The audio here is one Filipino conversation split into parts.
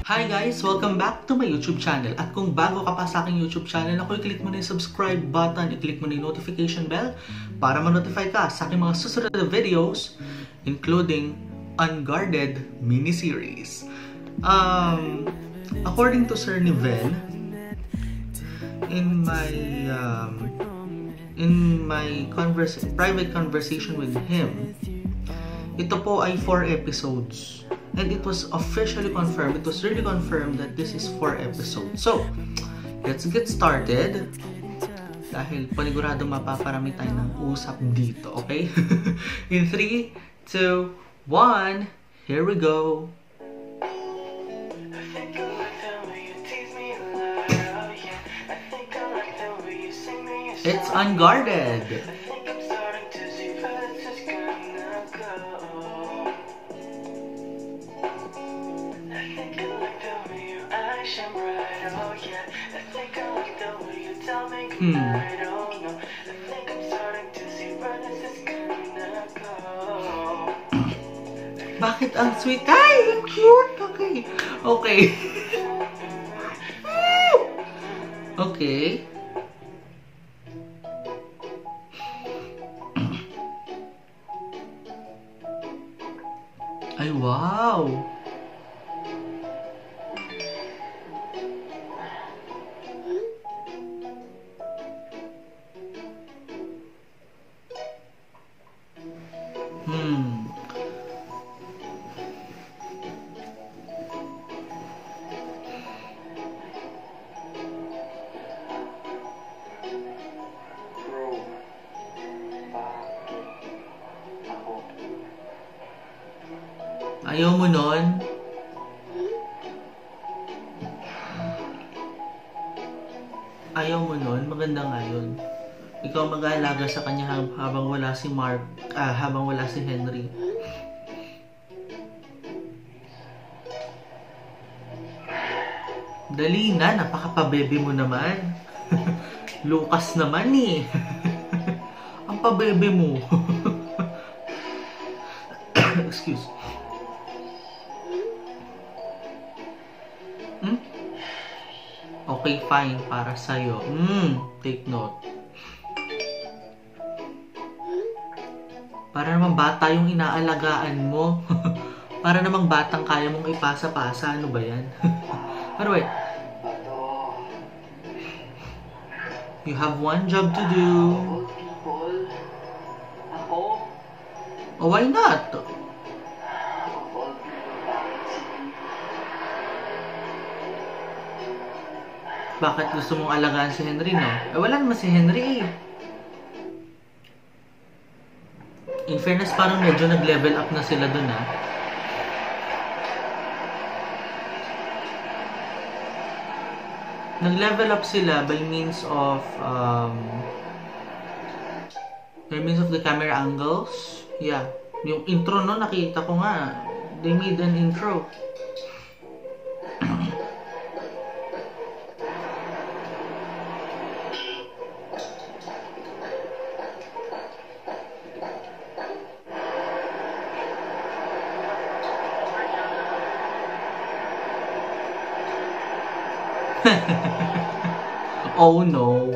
Hi guys! Welcome back to my YouTube channel. At kung bago ka pa sa aking YouTube channel, ako i-click mo na yung subscribe button, i-click mo na yung notification bell para ma-notify ka sa aking mga susunod na videos, including Unguarded miniseries. According to Sir Nivel, in my private conversation with him, ito po ay 4 episodes. And it was officially confirmed, it was really confirmed that this is 4 episodes. So, let's get started. Dahil panigurado mapaparami tayo ng usap dito, okay? In 3, 2, 1, here we go! It's Unguarded! Bakit ang sweet? Ay, cute! Okay. Okay. Okay. Ay, wow! Ayaw mo nun? Ayaw mo nun? Maganda nga yun. Ikaw mag-aalaga sa kanya habang wala si habang wala si Henry. Dali na, napaka-pabebe mo naman. Lucas naman eh. Ang pabebe mo. Excuse. Okay, fine. Para sa'yo. Take note. Para namang bata yung inaalagaan mo. Para namang batang kaya mong ipasa-pasa. Ano ba yan? Pero wait. You have one job to do. Oh, why not? Bakit gusto mong alagaan si Henry, no? Eh, wala naman si Henry eh. In fairness, parang medyo nag-level up na sila dun, ha? Nag-level up sila by means of the camera angles. Yeah. Yung intro, no? Nakita ko nga. They made an intro. Oh no.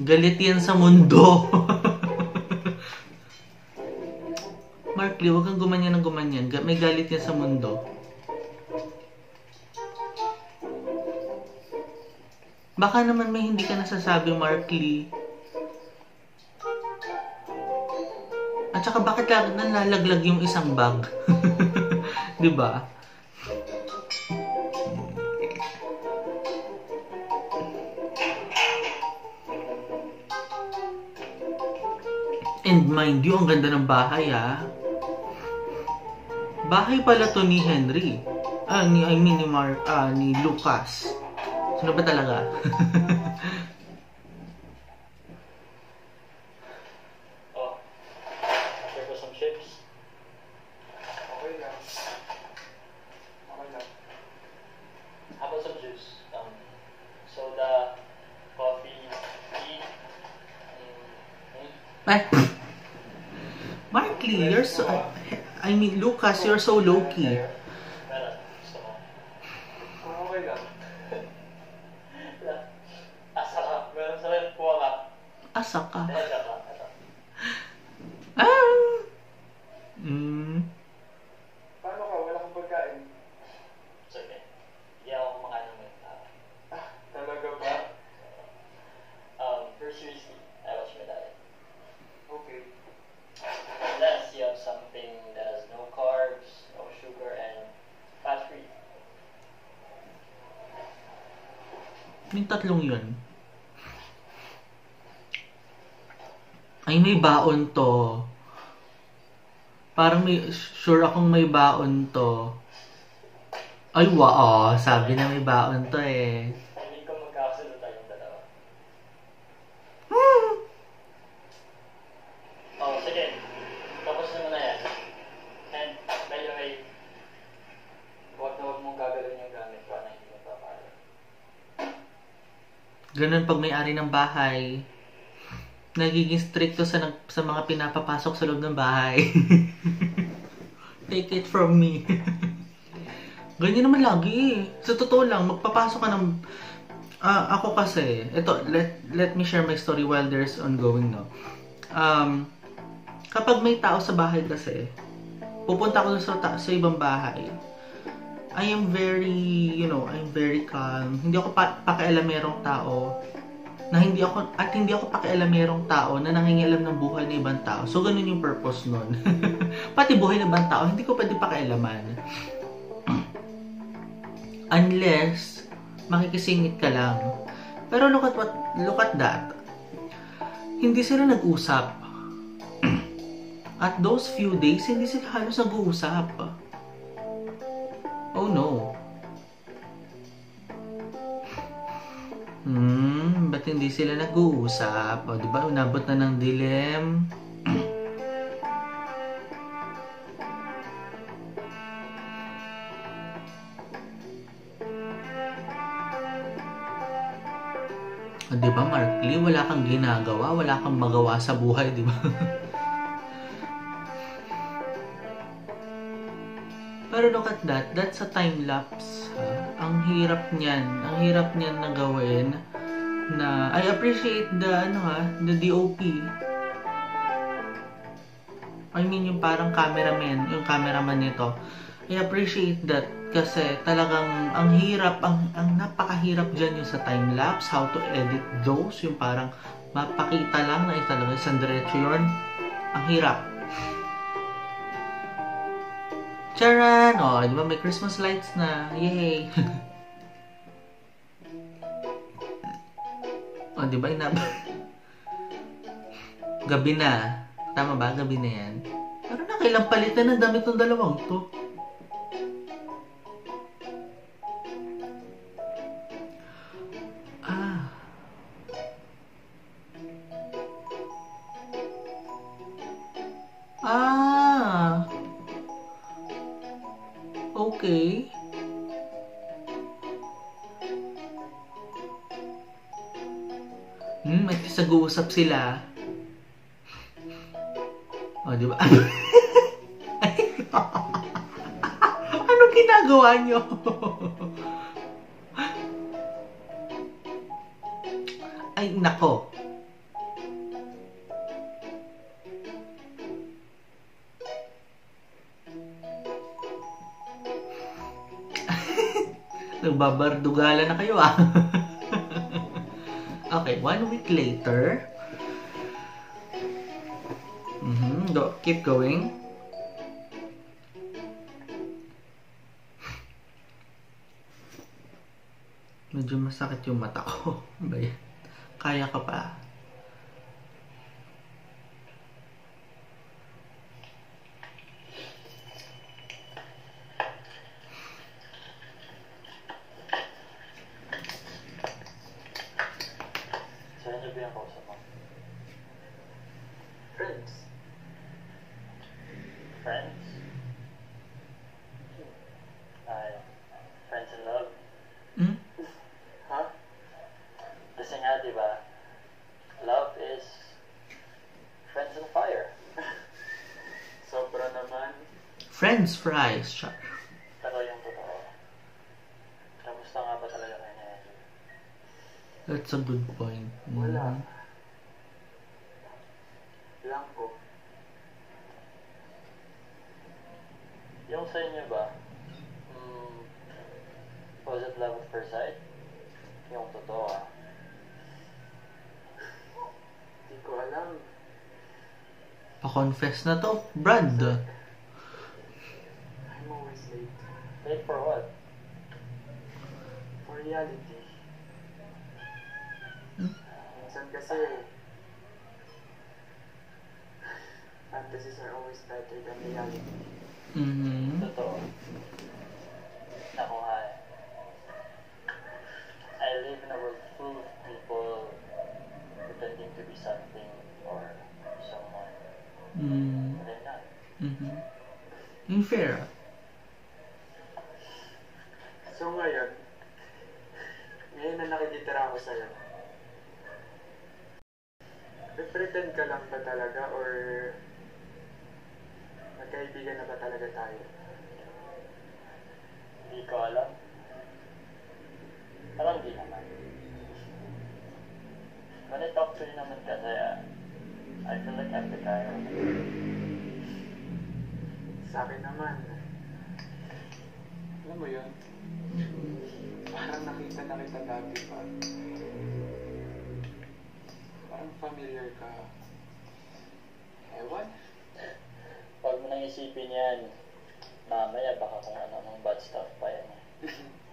Galit yan sa mundo. Mark Lee, huwag kang gumanyan ng gumanyan. May galit yan sa mundo. Baka naman may hindi ka nasasabi, Mark Lee. At saka bakit nalalaglag yung isang bag? 'Di ba? And mind you, ang ganda ng bahay, ha? Bahay pala to ni Henry. Ni Lucas. Sino ba talaga? How about some juice? Soda, coffee, tea, Ay, Markley, you're so... I mean, Lucas, you're so low-key. Okay lang. Asa ka. Meron sa rin po ka. Asa ka? Ito. Ah! Paano ka? Wala kang pagkain? Sige. Hindi ako kumakain ng mga tao. Talaga ba? Seriously, I watch my diet. Okay. Unless you have something that has no carbs, no sugar, and fat-free. Yung tatlong yun. Ay, may baon to. Parang may, sure akong may baon to. Ay, wow, sabi na may baon to eh. Hindi ko magkakasalita yung dalawa. Oh, sige. Tapos naman na yan. And, by the way, huwag na huwag mong gagalawin yung gamit ko na hindi mo papalo. Ganun pag may-ari ng bahay. Nagiging stricto sa mga pinapapasok sa loob ng bahay. Take it from me. Ganyan naman lagi eh. Sa totoo lang, magpapasok ka ng... ako kasi, ito, let me share my story while there's ongoing, no? Kapag may tao sa bahay kasi, pupunta ako sa ibang bahay, I am very, I'm very calm. Hindi ako pakialamerong tao na hindi ako pakialamerong tao na nangingialam ng buhay ng ibang tao. So, ganun yung purpose nun. Pati buhay ng ibang tao, hindi ko pwede pakialaman. Unless, makikisingit ka lang. Pero look at that. Hindi sila nag-usap. At those few days, hindi sila halos nag-uusap. Oh no. Ba't hindi sila nag-uusap? O, diba, unabot na ng dilim. O, diba, Markley, wala kang ginagawa, wala kang magawa sa buhay, diba? Pero look at that, that's a time-lapse. Ang hirap niyan na gawin. Na I appreciate the DOP. I mean yung parang cameraman nito. I appreciate that kasi talagang ang napakahirap diyan yung sa time lapse, how to edit those, yung parang mapakita lang na talaga isang diretso yun. Ang hirap. Charan! Oh, di ba may Christmas lights na? Yay! O, di ba gabi na. Tama ba? Gabi na yan. Pero nakailang palitan ng damit ng dalawang to. Okay. Nag-usap sila. O, di ba? Anong ginagawa nyo? Ay, nako. Nagbabardugala na kayo ah. Okay, 1 week later. Keep going. Medyo masakit yung mata ko. Ba yan? Kaya ka pa. Friends? Friends in love? Huh? Kasi nga, di ba? French fries. Char. Pero yung totoo, kamusta nga ba talaga kayo na yan? That's a good point. Wala. Lang po. Yung sa inyo ba, was it love at first sight? Yung totoo Hindi ko alam. Pa-confess na to, Brad. I'm always late. Late for what? For reality. Minsan kasi, fantasies are always better than reality. Totoo. Ako nga I live in a world full of people pretending to be something or someone. But they're not. Yung fair. So ngayon na nakikitira ako sa'yo, pretend ka lang ba talaga or magkaibigan na ba talaga tayo? Hindi ko alam. Parang di naman. When I talk to you naman kasi, I feel like I'm the guy. Sa akin naman, alam mo yun, parang nakita na kita dati pa. Parang familiar ka. Ewan? Huwag mo nang isipin yan. Mamaya baka kung ano-anong bad stuff pa yan.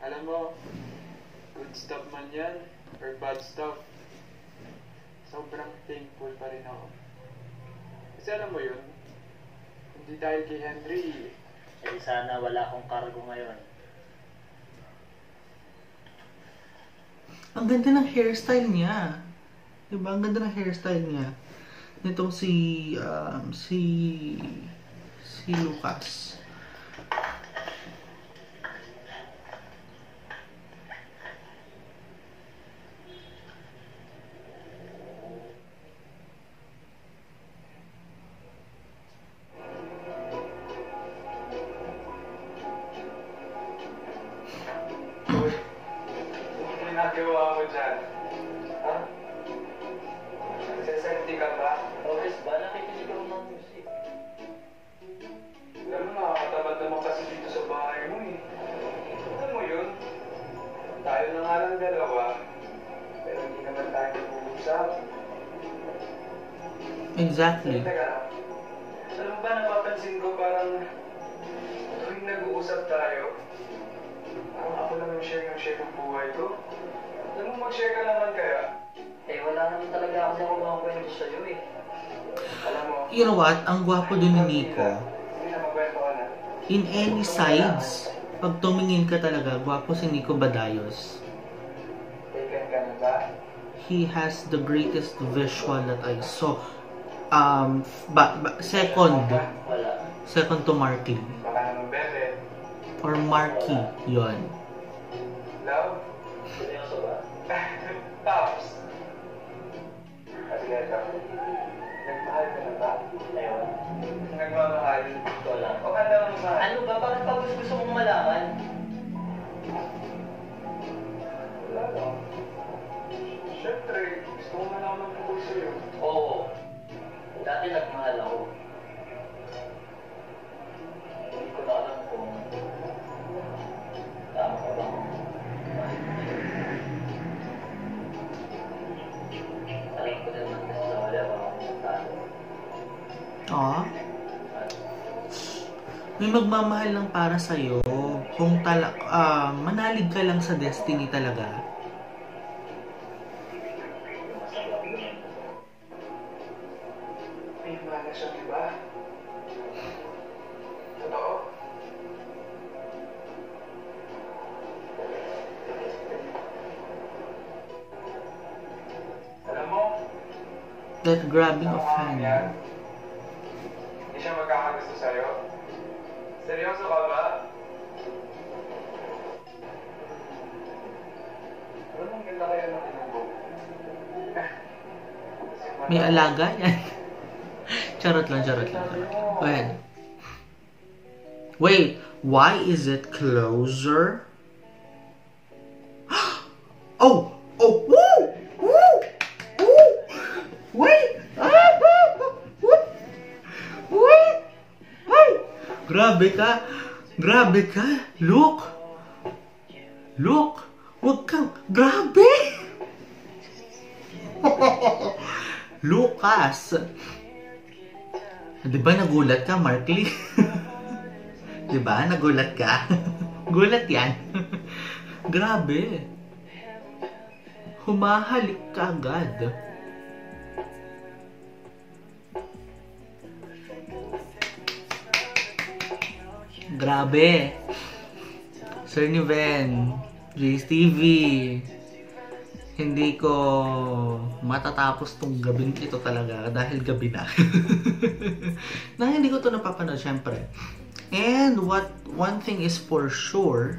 Alam mo, good stuff man yan, or bad stuff, sobrang thankful pa rin ako. Kasi alam mo yun, hindi dahil kay Henry, Eh sana wala akong cargo ngayon. Ang ganda ng hairstyle niya. Diba? Ang ganda ng hairstyle niya. Nitong si Lucas. ginagawa mo dyan? Ha? Nagsasalti ka ba? Always ba? Nakikinig ako ng music. Alam mo, nakakatamad naman kasi dito sa bahay mo eh. Alam mo yun? Tayo na nga lang dalawa, pero hindi naman tayo nag-uusap. Exactly. Teka, alam mo ba, napapansin ko parang tuwing nag-uusap tayo, parang ako lang yung share ng buhay ko. Alam mo, mag-share ka naman kaya? Eh, wala naman talaga ako na kumakwento sa'yo eh. Alam mo, You know what? Ang gwapo din ni Nico. hindi na magkwento ka na. In any sides, pag tumingin ka talaga, gwapo si Nico Badayos. Taken ka na ba? He has the greatest visual that I saw. Second to Marky. Baka naman bebe. Or Marky, yon. Love? Seryoso ba? Pops. Kasi ito, nagmahal ka na ba? Ewan. Nagmamahal. Ito lang. O handa mo ba? Ano ba? Bakit pa gusto mong malaman? Wala lang. Siyempre, gusto mo na naman tungkol sa'yo. Oo. Dati nagmahal ako. Hindi ko na alam kung tama ko ba. Alam ko naman kasi sa wala ako magtalo. May magmamahal lang para sa'yo. Kung manalig ka lang sa destiny talaga. May mana siya, di ba? Totoo? Alam mo, That grabbing of mukha niya, hand. hindi siya magkakagusto sa'yo. Seryoso ka ba? Alam mo, ang ganda kaya ng inubo. May alaga yan. Charot lang. Go ahead. Wait, why is it closer? Oh! Oh! Woo! Woo! Woo! Wait! Wait! Ay! Grabe ka! Grabe ka! Look! Look! Huwag kang... Grabe! Lucas! Di ba nagulat ka, Markley? Di ba? Nagulat ka? Gulat yan. Grabe. Humahalik ka agad. Grabe. Sir Niven, JSTV, hindi ko matatapos tong gabing ito talaga dahil gabi na. Na hindi ko to napapanood, syempre. And one thing is for sure,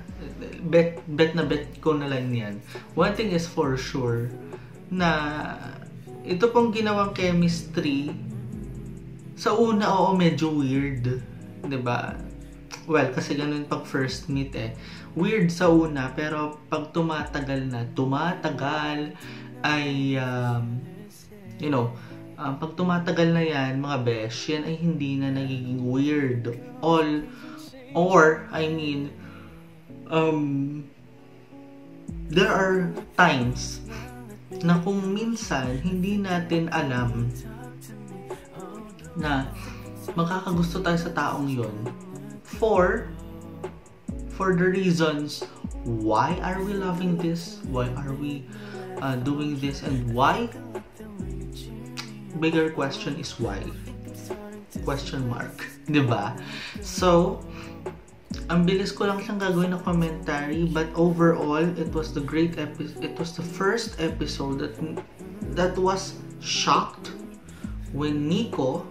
bet ko na lang yan. One thing is for sure na ito pong ginawang chemistry sa una, oo, medyo weird, 'di ba? Well, kasi ganun pag first meet eh. Weird sa una, pero pag tumatagal ay pag tumatagal na yan, mga besh, yan ay hindi na nagiging weird. There are times na kung minsan hindi natin alam na makakagusto tayo sa taong yon for the reasons why are we loving this, why are we doing this, and why. Bigger question is why? Question mark, diba? So, ang bilis ko lang siyang gagawin na commentary, but overall, it was the first episode that was shocked when Nico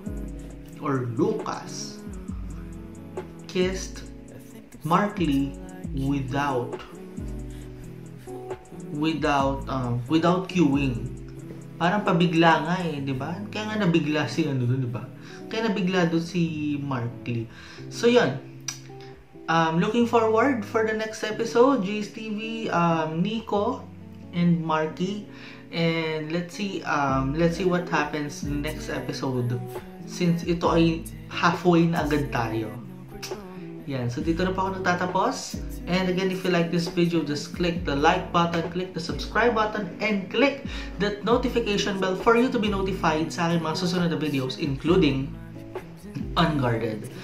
or Lucas kissed Markley without cueing. Parang pabigla nga eh, di ba? Kaya nga nabigla si di ba? Kaya nabigla doon si Markley. So yun. Looking forward for the next episode, JSTV, Nico and Marky, and let's see what happens next episode, since ito ay halfway na agad tayo. Yan, so dito na pa ako nagtatapos. And again, if you like this video, just click the like button, click the subscribe button, and click that notification bell for you to be notified sa aking mga susunod na videos, including Unguarded,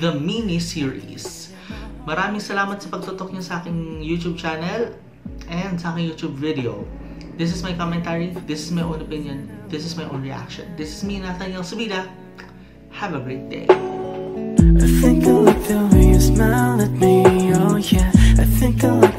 the mini-series. Maraming salamat sa pagtutok niyo sa aking YouTube channel and sa aking YouTube video. This is my commentary, this is my own opinion, this is my own reaction. This is me, Nathaniel Subida. Have a great day. I think I like the way you smile at me, oh yeah. I think I like